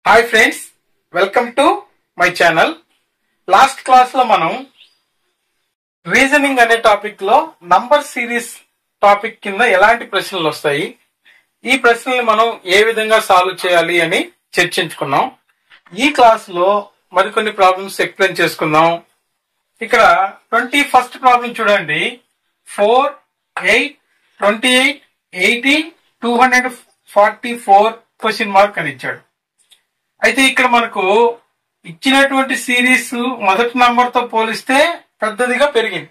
Hi friends, welcome to my channel. Last class లో మనం reasoning అనే టాపిక్ లో నంబర్ సిరీస్ టాపిక్ కింద ఎలాంటి ప్రశ్నలు వస్తాయి, ఈ ప్రశ్నల్ని మనం ఏ విధంగా సాల్వ్ చేయాలి అని చర్చించుకున్నాం. ఈ క్లాస్ లో మరికొన్ని ప్రాబ్లమ్స్ ఎక్స్ప్లెయిన్ చేసుకుందాం. ఇక్కడ 21st ప్రాబ్లం చూడండి. 4, 8, 28, 80, 244 క్వశ్చన్ మార్క్ అని ఇచ్చాడు. అయితే ఇక్కడ మనకు ఇచ్చినటువంటి సిరీస్ మొదటి నంబర్ తో పోలిస్తే పెద్దదిగా పెరిగింది.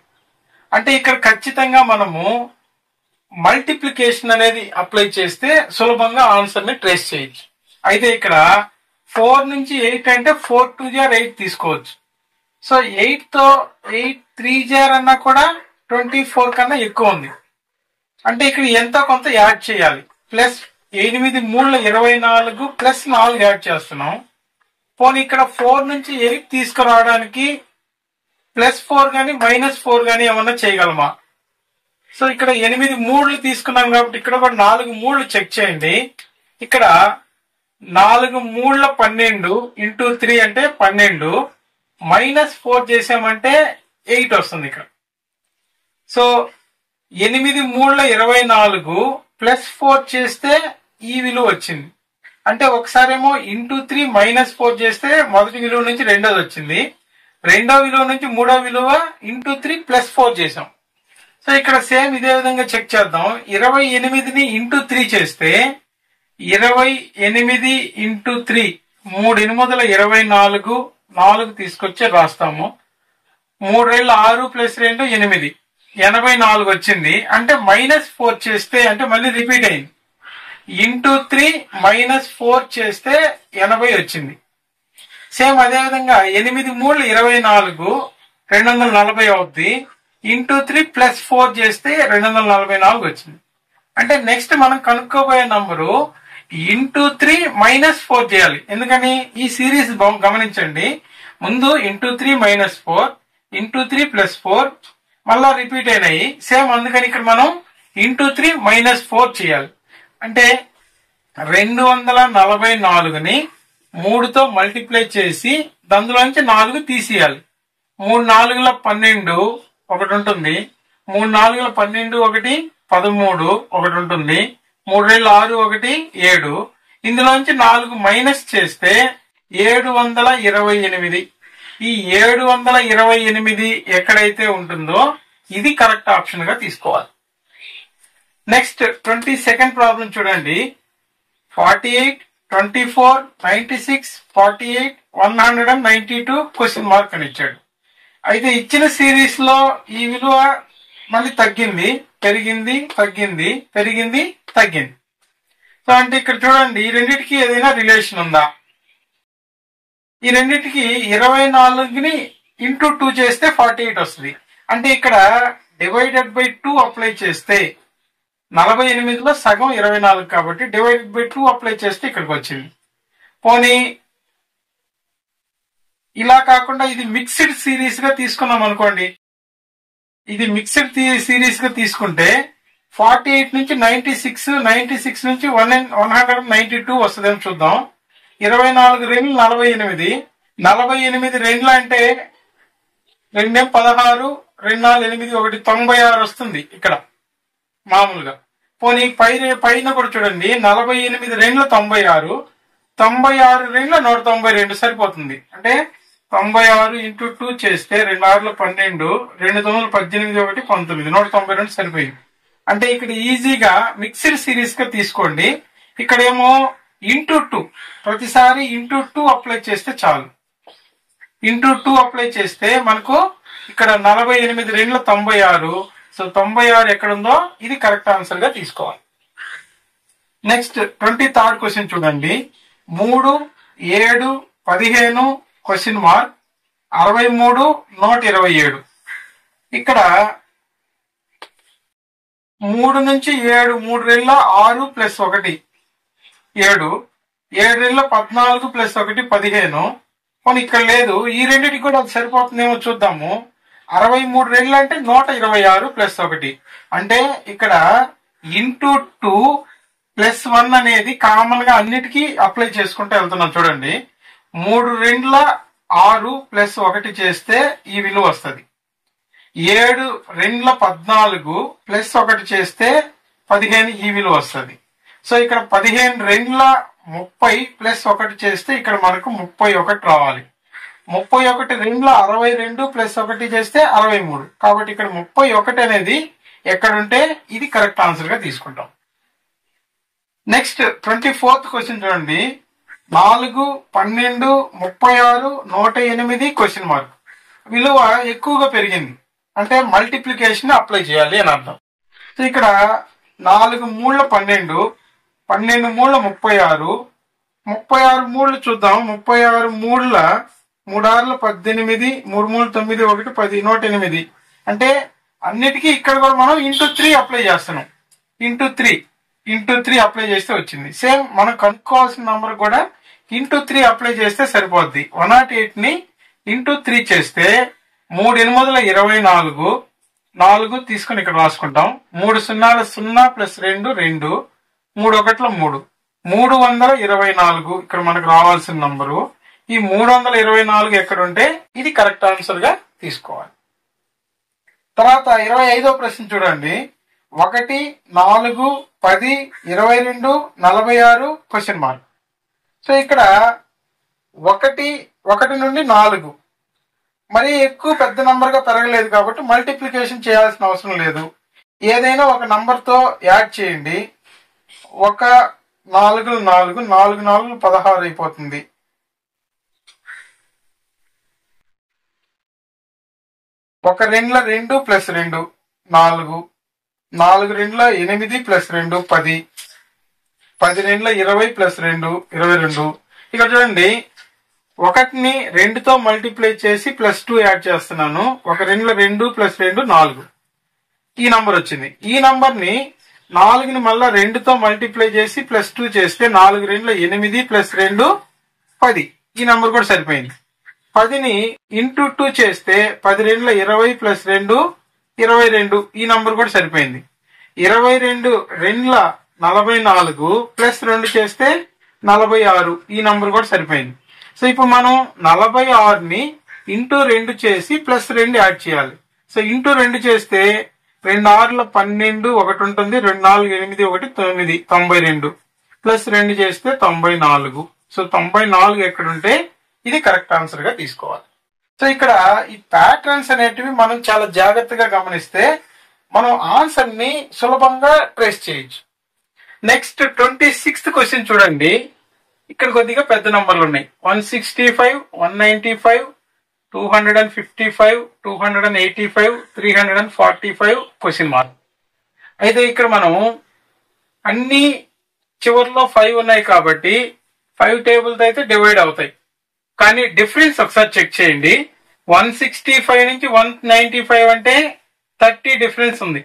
అంటే ఇక్కడ ఖచ్చితంగా మనము మల్టిప్లికేషన్ అనేది అప్లై చేస్తే సులభంగా ఆన్సర్ ని ట్రేస్ చేయొచ్చు. అయితే ఇక్కడ 4 నుంచి 8 అంటే 4 2 జార్ 8 తీసుకోవచ్చు. సో 8 తో 8 3 జార్ అన్నా కూడా 24 కన్నా ఎక్కువ ఉంది. అంటే ఇక్కడ ఎంతో కొంత యాడ్ చేయాలి. ప్లస్ 8 3 24 ప్లస్ 4 యాడ్ చేస్తున్నాం. పోనీ ఇక్కడ 4 నుంచి 8 తీసుకురావడానికి ప్లస్ 4 గానీ మైనస్ 4 గానీ ఏమన్నా చేయగలమా? సో ఇక్కడ 8 3 తీసుకున్నాం కాబట్టి ఇక్కడ కూడా 4 3 చెక్ చేయండి. ఇక్కడ 4 3 12 ఇంటూ 3 అంటే 12, మైనస్ 4 చేసామంటే 8 వస్తుంది ఇక్కడ. సో 8 3 24 ప్లస్ 4 చేస్తే ఈ విలువ వచ్చింది. అంటే ఒకసారేమో ఇంటూ 3 మైనస్ 4 చేస్తే మొదటి విలువ నుంచి రెండోది వచ్చింది. రెండో విలువ నుంచి మూడో విలువ ఇంటూ 3 ప్లస్ 4 చేసాం. సో ఇక్కడ సేమ్ ఇదే విధంగా చెక్ చేద్దాం. 28ని ఇంటూ 3 చేస్తే 28 ఇంటూ 3 3 8 24, 4 తీసుకొచ్చి రాస్తాము. 3 6 ప్లస్ 2 8, 84 వచ్చింది. అంటే మైనస్ 4 చేస్తే అంటే మళ్ళీ రిపీట్ అయింది. ఇంటూ 3 మైనస్ 4 చేస్తే 80 వచ్చింది. సేమ్ అదే విధంగా 8 3 24 240 అవుద్ది. ఇంటూ 3 ప్లస్ 4 చేస్తే 244 వచ్చింది. అంటే నెక్స్ట్ మనం కనుక్కోబోయే నంబరు ఇంటూ 3 మైనస్ 4 చేయాలి. ఎందుకని ఈ సిరీస్ గమనించండి. ముందు ఇంటూ 3 మైనస్ 4, ఇంటూ 3 ప్లస్ 4 మళ్ళా రిపీట్ అయినాయి. సేమ్ అందుకని ఇక్కడ మనం ఇంటూ 3 మైనస్ 4 చేయాలి. అంటే 244ని 3తో మల్టిప్లై చేసి అందులోంచి 4 తీసేయాలి. 3 4 12 ఒకటి ఉంటుంది. 3 4 12 ఒకటి 13 ఒకటి ఉంటుంది. 3 6 ఒకటి 7. ఇందులోంచి 4 మైనస్ చేస్తే 728. ఈ 728 ఎక్కడైతే ఉంటుందో ఇది కరెక్ట్ ఆప్షన్ గా తీసుకోవాలి. నెక్స్ట్ 22nd ప్రాబ్లం చూడండి. 48, 24, 96, 48, 192 క్వశ్చన్ మార్క్ అని ఇచ్చాడు. అయితే ఇచ్చిన సిరీస్ లో ఈ విలువ మళ్ళీ తగ్గింది, పెరిగింది, తగ్గింది, పెరిగింది, తగ్గింది. సో అంటే ఇక్కడ చూడండి, ఈ రెండింటికి ఏదైనా రిలేషన్ ఉందా? ఈ రెండింటికి 24ని ఇంటూ 2 చేస్తే 48 వస్తుంది. అంటే ఇక్కడ డివైడెడ్ బై 2 అప్లై చేస్తే 48లో సగం 24 కాబట్టి డివైడెడ్ బై 2 అప్లై చేస్తే ఇక్కడికి వచ్చింది. పోనీ ఇలా కాకుండా ఇది మిక్స్డ్ సిరీస్ గా తీసుకున్నాం అనుకోండి. ఇది మిక్స్డ్ సిరీస్ గా తీసుకుంటే 48 నుంచి 96, 96 నుంచి 192 వస్తుందని చూద్దాం. 24 2 48, 48 2 అంటే 2 16, 2 4 8 1 96 వస్తుంది ఇక్కడ మామూలుగా. పోనీ పైన కూడా చూడండి, 48 2 96, 96 2 192 సరిపోతుంది. అంటే 96 ఇంటూ 2 చేస్తే 2 6 12, 2 9 18 1 19, 192 సరిపోయింది. అంటే ఇక్కడ ఈజీగా మిక్స్డ్ సిరీస్ గా తీసుకోండి. ఇక్కడేమో ఇంటూ 2, ప్రతిసారి ఇంటూ 2 అప్లై చేస్తే చాలు. ఇంటూ 2 అప్లై చేస్తే మనకు ఇక్కడ 48 2 96. సో 96 ఎక్కడుందో ఇది కరెక్ట్ ఆన్సర్ గా తీసుకోవాలి. నెక్స్ట్ 23rd క్వశ్చన్ చూడండి. 3, 7, 15 క్వశ్చన్ మార్క్ 63, 127. ఇక్కడ 3 నుంచి 7, 3 2 6 ప్లస్ 1 7, 7 2 14 ప్లస్ 1 15. పోనీ ఇక్కడ లేదు, ఈ రెండింటికి కూడా అది సరిపోతుందేమో చూద్దాము. 63 2 అంటే 126 ప్లస్ 1. అంటే ఇక్కడ ఇంటూ 2 +1 అనేది కామన్ గా అన్నిటికీ అప్లై చేసుకుంటూ వెళ్తున్నాం. చూడండి, 3 2 6 +1 చేస్తే ఈ విలువ వస్తుంది. 7 2 14 +1 చేస్తే 15 ఈ విలువ వస్తుంది. సో ఇక్కడ 15 2 30 +1 చేస్తే ఇక్కడ మనకు 31 రావాలి. 31 2 62 +1 చేస్తే 63. కాబట్టి ఇక్కడ 31 అనేది ఎక్కడుంటే ఇది కరెక్ట్ ఆన్సర్ గా తీసుకుంటాం. నెక్స్ట్ 24th క్వశ్చన్ చూడండి. 4 12 36 108 క్వశ్చన్ మార్క్. విలువ ఎక్కువగా పెరిగింది అంటే మల్టిప్లికేషన్ అప్లై చేయాలి అని అర్థం. సో ఇక్కడ 4 3 12, 12 3 36, 36 3 చూద్దాం. 36 3 3 6 18, 3 3 9 1 10 108. అంటే అన్నిటికీ ఇక్కడ కూడా మనం ×3 అప్లై చేస్తున్నాం. ×3 అప్లై చేస్తే వచ్చింది. సేమ్ మనం కనుక్కోవాల్సిన నంబర్ కూడా ×3 అప్లై చేస్తే సరిపోద్ది. 108 ని ×3 చేస్తే 3 8 24, 4 తీసుకుని ఇక్కడ రాసుకుంటాం. 3 0 0 +2 2, 3 1 3, 324 ఇక్కడ మనకు రావాల్సిన నంబరు. ఈ 324 ఎక్కడ ఉంటే ఇది కరెక్ట్ ఆన్సర్ గా తీసుకోవాలి. తర్వాత 25వ ప్రశ్న చూడండి. 1 4 10 22 46 క్వశ్చన్ మార్క్. సో ఇక్కడ 1 నుండి 4 మరి ఎక్కువ పెద్ద నంబర్ గా పెరగలేదు కాబట్టి మల్టిప్లికేషన్ చేయాల్సిన అవసరం లేదు. ఏదైనా ఒక నంబర్ తో యాడ్ చేయండి. 1 4 4 4 4 16 అయిపోతుంది. 1 2 2 +2 4, 4 2 8 +2 10, 10 2 20 +2 22. ఇక్కడ చూడండి, 1ని 2తో మల్టిప్లై చేసి +2 యాడ్ చేస్తున్నాను. 1 2 2 +2 4 ఈ నంబర్ వచ్చింది. ఈ నంబర్ ని 4ని మళ్ళా 2తో మల్టిప్లై చేసి +2 చేస్తే 4 2 8 +2 10 ఈ నంబర్ కూడా సరిపోయింది. 10ని ×2 చేస్తే 10 2 20 +2 22 ఈ నంబర్ కూడా సరిపోయింది. 22 2 44 +2 చేస్తే 46 ఈ నంబర్ కూడా సరిపోయింది. సో ఇప్పుడు మనం 46ని ×2 చేసి +2 యాడ్ చేయాలి. సో ×2 చేస్తే 2 6 12 ఒకటి ఉంటుంది, 2 4 8 1 9 92 +2 చేస్తే 94. సో 94 ఎక్కడుంటే ఇది కరెక్ట్ ఆన్సర్ గా తీసుకోవాలి. సో ఇక్కడ ఈ ప్యాటర్న్స్ అనేటివి మనం చాలా జాగ్రత్తగా గమనిస్తే మనం ఆన్సర్ ని సులభంగా ట్రేస్ చేయొచ్చు. నెక్స్ట్ 26th క్వశ్చన్ చూడండి. ఇక్కడ కొద్దిగా పెద్ద నంబర్లు ఉన్నాయి. 165 195 255 285 345 క్వశ్చన్ మార్క్. అయితే ఇక్కడ మనం అన్ని చివరిలో 5 ఉన్నాయి కాబట్టి 5 టేబుల్స్ అయితే డివైడ్ అవుతాయి. కానీ డిఫరెన్స్ ఒకసారి చెక్ చేయండి. 165 నుంచి 195 అంటే 30 డిఫరెన్స్ ఉంది.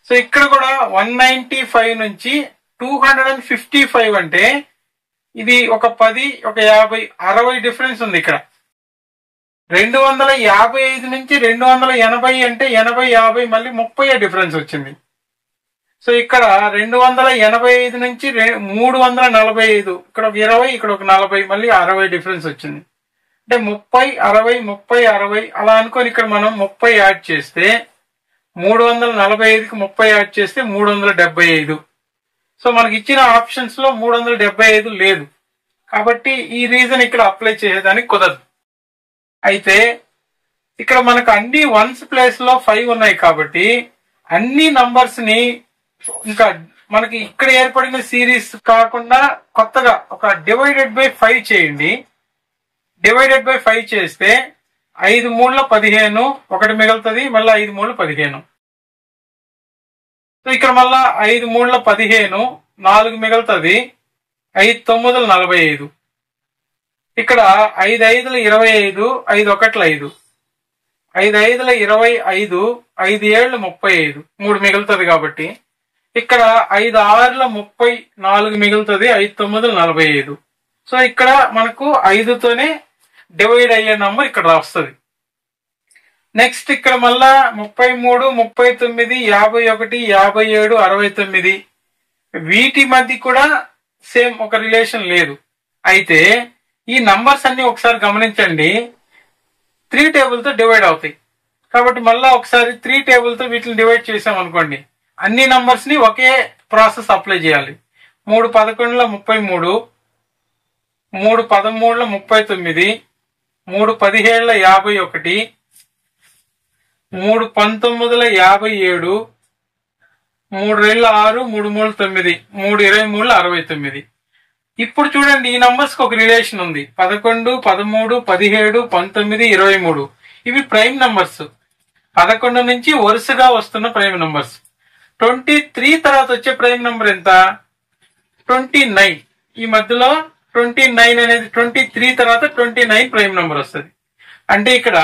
సో ఇక్కడ కూడా 195 నుంచి 255 అంటే ఇది ఒక 10 ఒక 50 60 డిఫరెన్స్ ఉంది. ఇక్కడ 255 నుంచి 280 అంటే 80 50 మళ్ళీ 30 డిఫరెన్స్ వచ్చింది. సో ఇక్కడ 285 నుంచి 345 ఇక్కడ ఒక 20 ఇక్కడ ఒక 40 మళ్ళీ 60 డిఫరెన్స్ వచ్చింది. అంటే 30 60 30 60 అలా అనుకొని ఇక్కడ మనం 30 యాడ్ చేస్తే 345కి 30 యాడ్ చేస్తే 375. సో మనకి ఇచ్చిన ఆప్షన్స్ లో 375 లేదు కాబట్టి ఈ రీజన్ ఇక్కడ అప్లై చేసేదానికి కుదరదు. అయితే ఇక్కడ మనకు అన్ని వన్స్ ప్లేస్ లో 5 ఉన్నాయి కాబట్టి అన్ని నంబర్స్ ని ఇంకా మనకి ఇక్కడ ఏర్పడిన సిరీస్ కాకుండా కొత్తగా ఒక /5 చేయండి. /5 చేస్తే 5 3 15 ఒకటి మిగులుతుంది, మళ్ళీ 5 3 15. సో ఇక్కడ మళ్ళా 5 3 15 4 మిగులుతుంది, 5 9 45. ఇక్కడ 5 5 25 5 1 5, 5 5 25 5 7 35 3 మిగులుతుంది కాబట్టి ఇక్కడ 5 6 30 4 మిగులుతుంది, 5 9 45. సో ఇక్కడ మనకు 5తోనే డివైడ్ అయ్యే నంబర్ ఇక్కడ వస్తుంది. నెక్స్ట్ ఇక్కడ మళ్ళా 33 39 51 57 69 వీటి మధ్య కూడా సేమ్ ఒక రిలేషన్ లేదు. అయితే ఈ నంబర్స్ అన్ని ఒకసారి గమనించండి, 3 టేబుల్తో డివైడ్ అవుతాయి. కాబట్టి మళ్ళా ఒకసారి 3 టేబుల్తో వీటిని డివైడ్ చేసాం అనుకోండి, అన్ని నంబర్స్ ని ఒకే ప్రాసెస్ అప్లై చేయాలి. 3 11 33, 3 13 39, 3 17 51, 3 19 57, 3 6, 3 3 9, 3 23 69. ఇప్పుడు చూడండి, ఈ నంబర్స్ కి ఒక రిలేషన్ ఉంది. 11 13 17 19 23 ఇవి ప్రైమ్ నంబర్స్. 11 నుంచి వరుసగా వస్తున్న ప్రైమ్ నంబర్స్. 23 తర్వాత వచ్చే ప్రైమ్ నంబర్ ఎంత? 29. ఈ మధ్యలో 29 అనేది 23 తర్వాత 29 ప్రైమ్ నంబర్ వస్తుంది. అంటే ఇక్కడ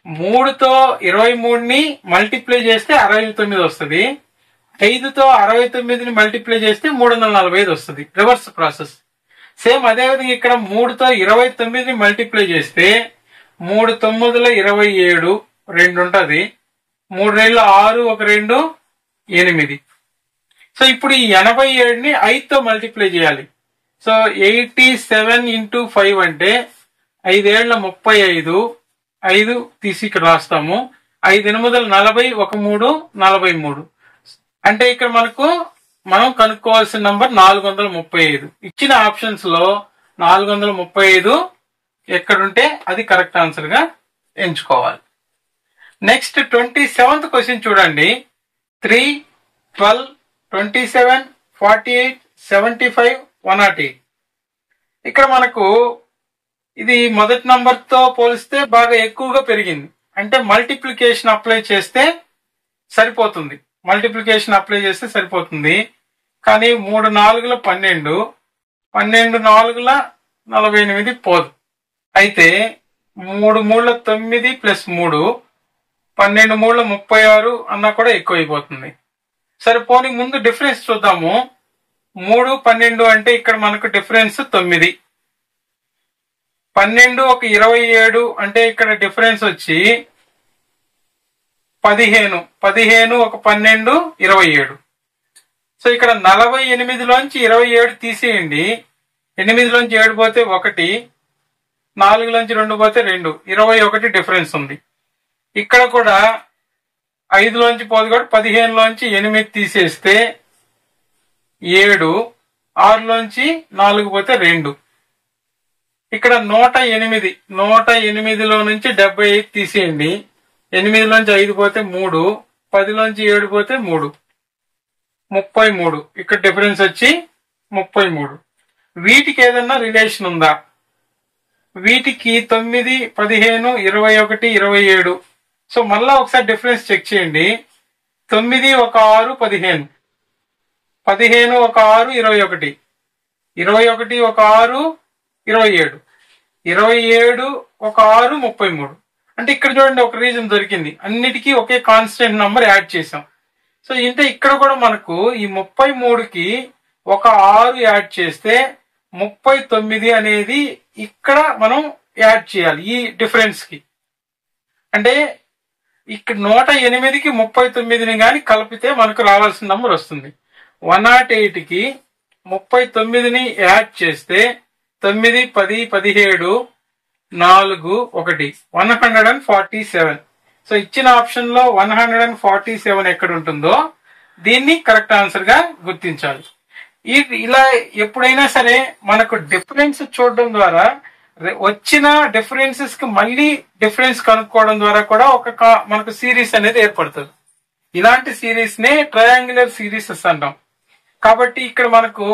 3తో 23ని మల్టిప్లై చేస్తే 69 వస్తుంది. 5తో 69ని మల్టిప్లై చేస్తే 345 వస్తుంది. Reverse process. సేమ్ అదేవిధంగా ఇక్కడ 3తో 29ని మల్టిప్లై చేస్తే 3 9 27 2 ఉంటది. 3 6 1 2 8. సో ఇప్పుడు ఈ 87ని 5తో మల్టిప్లై చేయాలి. సో 87 ఇంటూ 5 అంటే 5 ఏళ్ల 35. 5 తీసి ఇక్కడ రాస్తాము. 5 8 40, 1 3 43. అంటే ఇక్కడ మనం కనుక్కోవాల్సిన నంబర్ 435. ఇచ్చిన ఆప్షన్స్ లో 435 ఎక్కడుంటే అది కరెక్ట్ ఆన్సర్ గా ఎంచుకోవాలి. నెక్స్ట్ 27th క్వశ్చన్ చూడండి. 3 12 27 48 75 108. ఇక్కడ మనకు ఇది మొదటి నంబర్ తో పోలిస్తే బాగా ఎక్కువగా పెరిగింది. అంటే మల్టిప్లికేషన్ అప్లై చేస్తే సరిపోతుంది. కానీ 3 4 12, 12 4 48 పోదు. అయితే 3 3 9 ప్లస్ 3 12 3 36 అన్నా కూడా ఎక్కువ అయిపోతుంది. సరే పోనీ ముందు డిఫరెన్స్ చూద్దాము. 3 12 అంటే ఇక్కడ మనకు డిఫరెన్స్ 9. 12 ఒక 27 అంటే ఇక్కడ డిఫరెన్స్ వచ్చి 15. 15 ఒక 12 27. సో ఇక్కడ 48లోంచి 27 తీసేయండి. 8లోంచి 7 పోతే 1, 4లోంచి 2 పోతే 2, 21 డిఫరెన్స్ ఉంది. ఇక్కడ కూడా 5లోంచి పోదు కూడా 15లోంచి 8 తీసేస్తే 7, 6లోంచి 4 పోతే 2. ఇక్కడ 108. 108లో నుంచి 75 తీసేయండి. 8లోంచి 5 పోతే 3, 10లోంచి 7 పోతే 3, 33. ఇక్కడ డిఫరెన్స్ వచ్చి 33. వీటికి ఏదన్నా రిలేషన్ ఉందా? వీటికి 9, 15, 21, 27. సో మళ్ళా ఒకసారి డిఫరెన్స్ చెక్ చేయండి. 9 ఒక 6 15, 15 ఒక 6 21, 21 ఒక 6 27, 27 ఒక 6 33. అంటే ఇక్కడ చూడండి ఒక రీజన్ దొరికింది. అన్నిటికీ ఒకే కాన్స్టెంట్ నంబర్ యాడ్ చేసాం. సో అంటే ఇక్కడ కూడా మనకు ఈ 33కి ఒక 6 యాడ్ చేస్తే 39 అనేది ఇక్కడ మనం యాడ్ చేయాలి ఈ డిఫరెన్స్ కి. అంటే ఇక్కడ 108కి 39ని కానీ కలిపితే మనకు రావాల్సిన నంబర్ వస్తుంది. 108కి 39ని యాడ్ చేస్తే 9 10 17 4 1 147. సో ఇచ్చిన ఆప్షన్ లో 147 ఎక్కడ ఉంటుందో దీన్ని కరెక్ట్ ఆన్సర్ గా గుర్తించాలి. ఇలా ఎప్పుడైనా సరే మనకు డిఫరెన్స్ చూడడం ద్వారా వచ్చిన డిఫరెన్సెస్ కి మళ్ళీ డిఫరెన్స్ కనుక్కోవడం ద్వారా కూడా మనకు సిరీస్ అనేది ఏర్పడుతుంది. ఇలాంటి సిరీస్ నే ట్రయాంగులర్ సిరీసెస్ అంటాం. కాబట్టి ఇక్కడ మనకు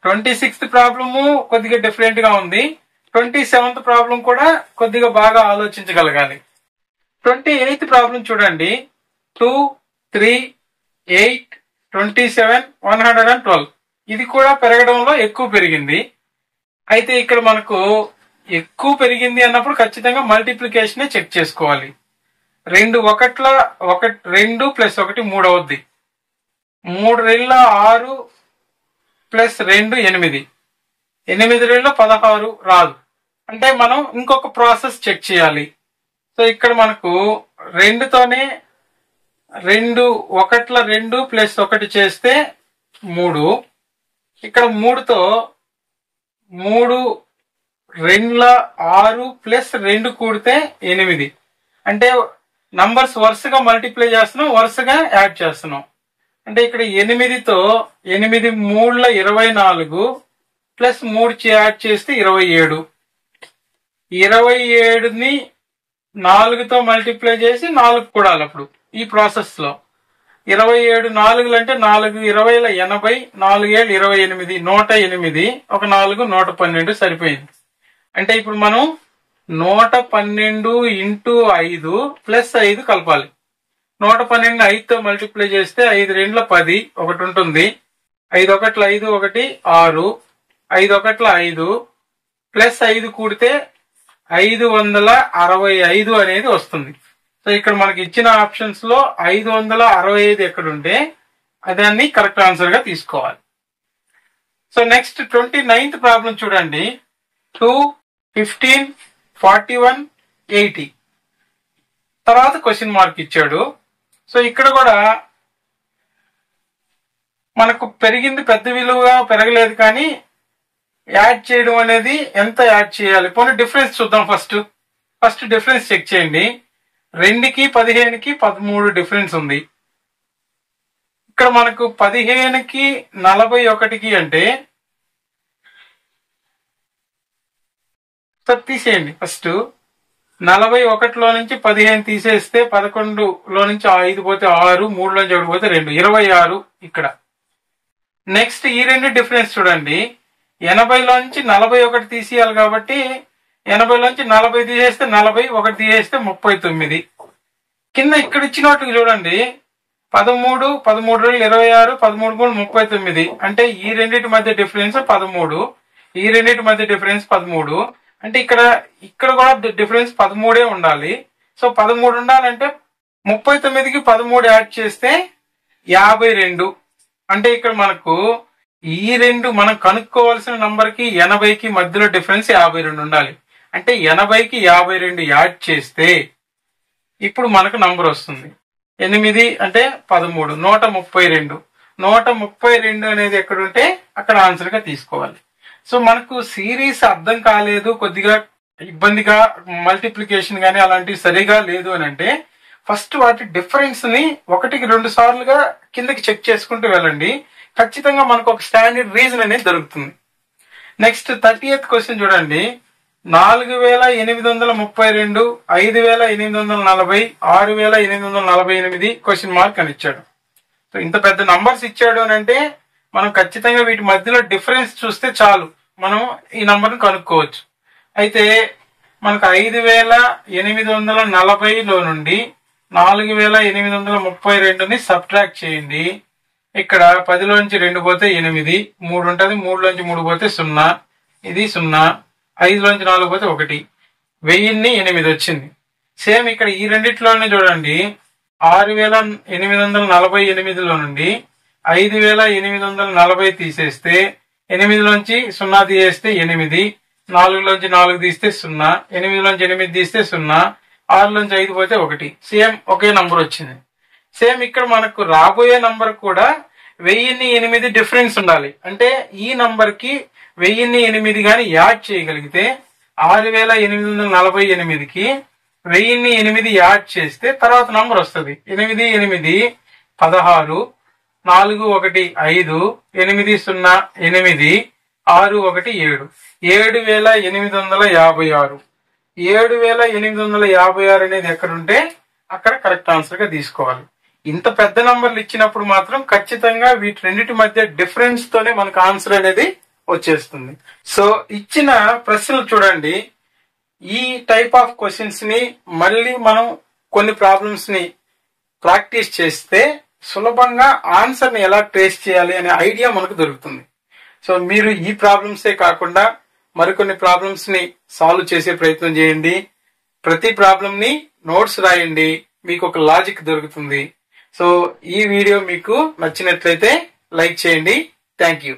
26th ప్రాబ్లము కొద్దిగా డిఫరెంట్ గా ఉంది. 27th ప్రాబ్లం కూడా కొద్దిగా బాగా ఆలోచించగలగాలి. 28th ప్రాబ్లం చూడండి. 2 3 8 27 112. ఇది కూడా పెరగడంలో ఎక్కువ పెరిగింది. అయితే ఇక్కడ మనకు ఎక్కువ పెరిగింది అన్నప్పుడు ఖచ్చితంగా మల్టిప్లికేషన్ చెక్ చేసుకోవాలి. 2 1 2 ప్లస్ 1 3 అవుద్ది. 3 2 6 ప్లస్ 2 8, 8 2 16 రాదు. అంటే మనం ఇంకొక ప్రాసెస్ చెక్ చేయాలి. సో ఇక్కడ మనకు 2తోనే 2 1 2 ప్లస్ 1 చేస్తే 3. ఇక్కడ 3తో 3 2 6 ప్లస్ 2 కూడితే 8. అంటే నంబర్స్ వరుసగా మల్టిప్లై చేస్తున్నాం, వరుసగా యాడ్ చేస్తున్నాం. అంటే ఇక్కడ 8తో 8 3 24 ప్లస్ 3 యాడ్ చేస్తే 27. 27ని 4తో మల్టిప్లై చేసి 4 కూడాలి. అప్పుడు ఈ ప్రాసెస్ లో 27 4 అంటే 4 20 80, 4 7 28, 108, ఒక 4 112 సరిపోయింది. అంటే ఇప్పుడు మనం 112 ఇంటూ 5 ప్లస్ 5 కలపాలి. 112 5తో మల్టిప్లై చేస్తే 5 2 10 ఒకటి ఉంటుంది. 5 1 5 1 6, 5 1 5 ప్లస్ 5 కూడితే 565 అనేది వస్తుంది. సో ఇక్కడ మనకి ఇచ్చిన ఆప్షన్స్ లో 565 ఎక్కడుంటే దాన్ని కరెక్ట్ ఆన్సర్ గా తీసుకోవాలి. సో నెక్స్ట్ 29th ప్రాబ్లం చూడండి. 2, 15, 41, 80 తర్వాత క్వశ్చన్ మార్క్ ఇచ్చాడు. సో ఇక్కడ కూడా మనకు పెరిగింది పెద్ద విలువగా పెరగలేదు, కానీ యాడ్ చేయడం అనేది ఎంత యాడ్ చేయాలి, పోనీ డిఫరెన్స్ చూద్దాం. ఫస్ట్ డిఫరెన్స్ చెక్ చేయండి. 2కి 15కి 13 డిఫరెన్స్ ఉంది. ఇక్కడ మనకు 15కి 41కి అంటే తీసేయండి. ఫస్ట్ 41లో నుంచి 15 తీసేస్తే 11లో నుంచి 5 పోతే 6, 3లోంచి 1 పోతే 2, 26 ఇక్కడ. నెక్స్ట్ ఈ రెండు డిఫరెన్స్ చూడండి. 80లోంచి 41 తీసేయాలి కాబట్టి 80లోంచి 40 తీసేస్తే 40, 1 తీసేస్తే 39. కింద ఇక్కడ ఇచ్చినట్టు చూడండి. 13, 13 26, 13 39. అంటే ఈ రెండింటి మధ్య డిఫరెన్స్ 13, ఈ రెండింటి మధ్య డిఫరెన్స్ 13. అంటే ఇక్కడ కూడా డిఫరెన్స్ 13 ఉండాలి. సో 13 ఉండాలంటే 39కి 13 యాడ్ చేస్తే 52. అంటే ఇక్కడ మనకు ఈ రెండు మనం కనుక్కోవాల్సిన నంబర్ కి 80కి మధ్యలో డిఫరెన్స్ 52 ఉండాలి. అంటే 80కి 52 యాడ్ చేస్తే ఇప్పుడు మనకు నంబర్ వస్తుంది. 8 అంటే 13, 132. 132 అనేది ఎక్కడుంటే అక్కడ ఆన్సర్ గా తీసుకోవాలి. సో మనకు సిరీస్ అర్థం కాలేదు, కొద్దిగా ఇబ్బందిగా, మల్టిప్లికేషన్ గానీ అలాంటివి సరిగా లేదు అని అంటే ఫస్ట్ వాటి డిఫరెన్స్ ని 1కి 2 సార్లుగా కిందకి చెక్ చేసుకుంటూ వెళ్ళండి. ఖచ్చితంగా మనకు ఒక స్టాండర్డ్ రీజన్ అనేది దొరుకుతుంది. నెక్స్ట్ 30th క్వశ్చన్ చూడండి. 4832, 5840, 6848 క్వశ్చన్ మార్క్ అని ఇచ్చాడు. సో ఇంత పెద్ద నంబర్స్ ఇచ్చాడు అని అంటే మనం ఖచ్చితంగా వీటి మధ్యలో డిఫరెన్స్ చూస్తే చాలు, మనం ఈ నంబర్ని కనుక్కోవచ్చు. అయితే మనకు 5840లో నుండి 4832ని సబ్ట్రాక్ట్ చేయండి. ఇక్కడ 10లోంచి 2 పోతే 8, 3 ఉంటుంది, 3లోంచి 3 పోతే 0, ఇది 0, 5లోంచి 4 పోతే 1, 1008 వచ్చింది. సేమ్ ఇక్కడ ఈ రెండిట్లోనే చూడండి. 6848లో నుండి 5840 తీసేస్తే 8లోంచి 0 తీసేస్తే 8, 4లోంచి 4 తీస్తే 0, 8లోంచి 8 తీస్తే 0, 6లోంచి 5 పోతే 1. సేమ్ ఒకే నంబర్ వచ్చింది. సేమ్ ఇక్కడ మనకు రాబోయే నంబర్ కూడా 1008 డిఫరెన్స్ ఉండాలి. అంటే ఈ నంబర్ కి 1008 గాని యాడ్ చేయగలిగితే 6848కి 1008 యాడ్ చేస్తే తర్వాత నంబర్ వస్తుంది. 8 8 16, 4 1 5, 8 0 8, 6 1 7, 7856. 7856 అనేది ఎక్కడుంటే అక్కడ కరెక్ట్ ఆన్సర్ గా తీసుకోవాలి. ఇంత పెద్ద నంబర్లు ఇచ్చినప్పుడు మాత్రం ఖచ్చితంగా వీటి రెండింటి మధ్య డిఫరెన్స్ తోనే మనకు ఆన్సర్ అనేది వచ్చేస్తుంది. సో ఇచ్చిన ప్రశ్నలు చూడండి. ఈ టైప్ ఆఫ్ క్వశ్చన్స్ ని మళ్ళీ మనం కొన్ని ప్రాబ్లమ్స్ ని ప్రాక్టీస్ చేస్తే సులభంగా ఆన్సర్ ని ఎలా ట్రేస్ చేయాలి అనే ఐడియా మనకు దొరుకుతుంది. సో మీరు ఈ ప్రాబ్లమ్సే కాకుండా మరికొన్ని ప్రాబ్లమ్స్ ని సాల్వ్ చేసే ప్రయత్నం చేయండి. ప్రతి ప్రాబ్లం ని నోట్స్ రాయండి, మీకు ఒక లాజిక్ దొరుకుతుంది. సో ఈ వీడియో మీకు నచ్చినట్లయితే లైక్ చేయండి. Thank you.